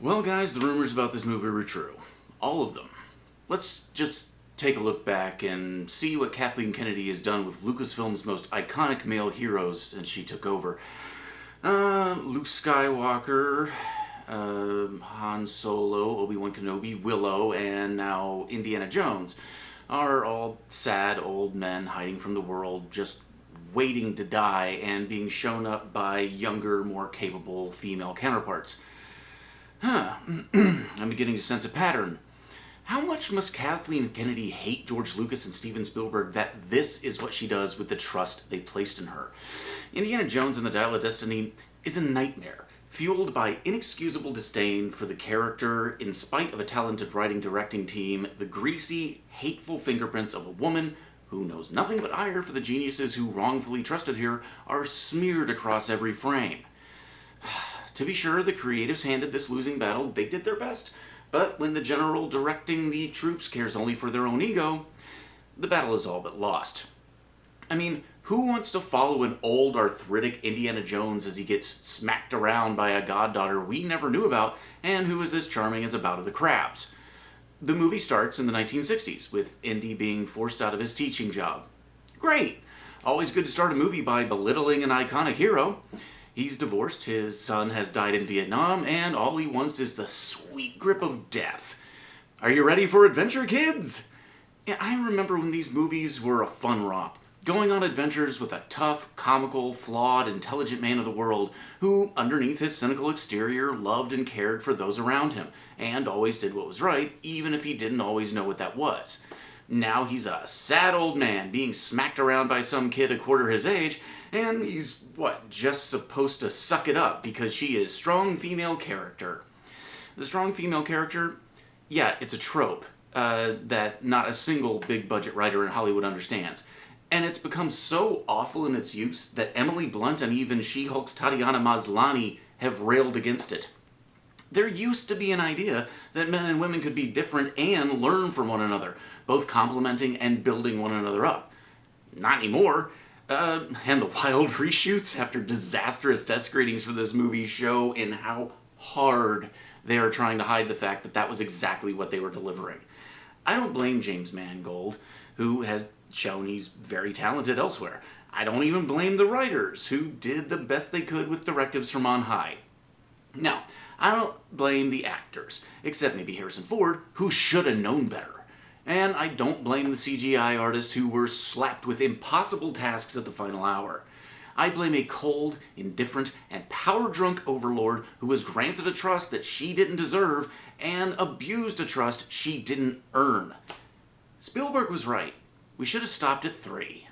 Well, guys, the rumors about this movie were true. All of them. Let's just take a look back and see what Kathleen Kennedy has done with Lucasfilm's most iconic male heroes since she took over. Luke Skywalker, Han Solo, Obi-Wan Kenobi, Willow, and now Indiana Jones are all sad old men hiding from the world, just waiting to die and being shown up by younger, more capable female counterparts. I'm beginning to sense a pattern. How much must Kathleen Kennedy hate George Lucas and Steven Spielberg that this is what she does with the trust they placed in her? Indiana Jones and the Dial of Destiny is a nightmare, fueled by inexcusable disdain for the character in spite of a talented writing-directing team, the greasy, hateful fingerprints of a woman who knows nothing but ire for the geniuses who wrongfully trusted her are smeared across every frame. To be sure, the creatives handed this losing battle, they did their best, but when the general directing the troops cares only for their own ego, the battle is all but lost. I mean, who wants to follow an old, arthritic Indiana Jones as he gets smacked around by a goddaughter we never knew about and who is as charming as a bout of the crabs? The movie starts in the 1960s, with Indy being forced out of his teaching job. Great! Always good to start a movie by belittling an iconic hero. He's divorced, his son has died in Vietnam, and all he wants is the sweet grip of death. Are you ready for adventure, kids? Yeah, I remember when these movies were a fun romp, going on adventures with a tough, comical, flawed, intelligent man of the world who, underneath his cynical exterior, loved and cared for those around him, and always did what was right, even if he didn't always know what that was. Now he's a sad old man being smacked around by some kid a quarter his age, and he's, just supposed to suck it up because she is strong female character. The strong female character, yeah, it's a trope that not a single big-budget writer in Hollywood understands. And it's become so awful in its use that Emily Blunt and even She-Hulk's Tatiana Maslany have railed against it. There used to be an idea that men and women could be different and learn from one another, both complementing and building one another up. Not anymore. And the wild reshoots after disastrous test screenings for this movie show in how hard they are trying to hide the fact that that was exactly what they were delivering. I don't blame James Mangold, who has shown he's very talented elsewhere. I don't even blame the writers, who did the best they could with directives from on high. Now, I don't blame the actors, except maybe Harrison Ford, who should have known better. And I don't blame the CGI artists who were slapped with impossible tasks at the final hour. I blame a cold, indifferent, and power-drunk overlord who was granted a trust that she didn't deserve and abused a trust she didn't earn. Spielberg was right. We should have stopped at 3.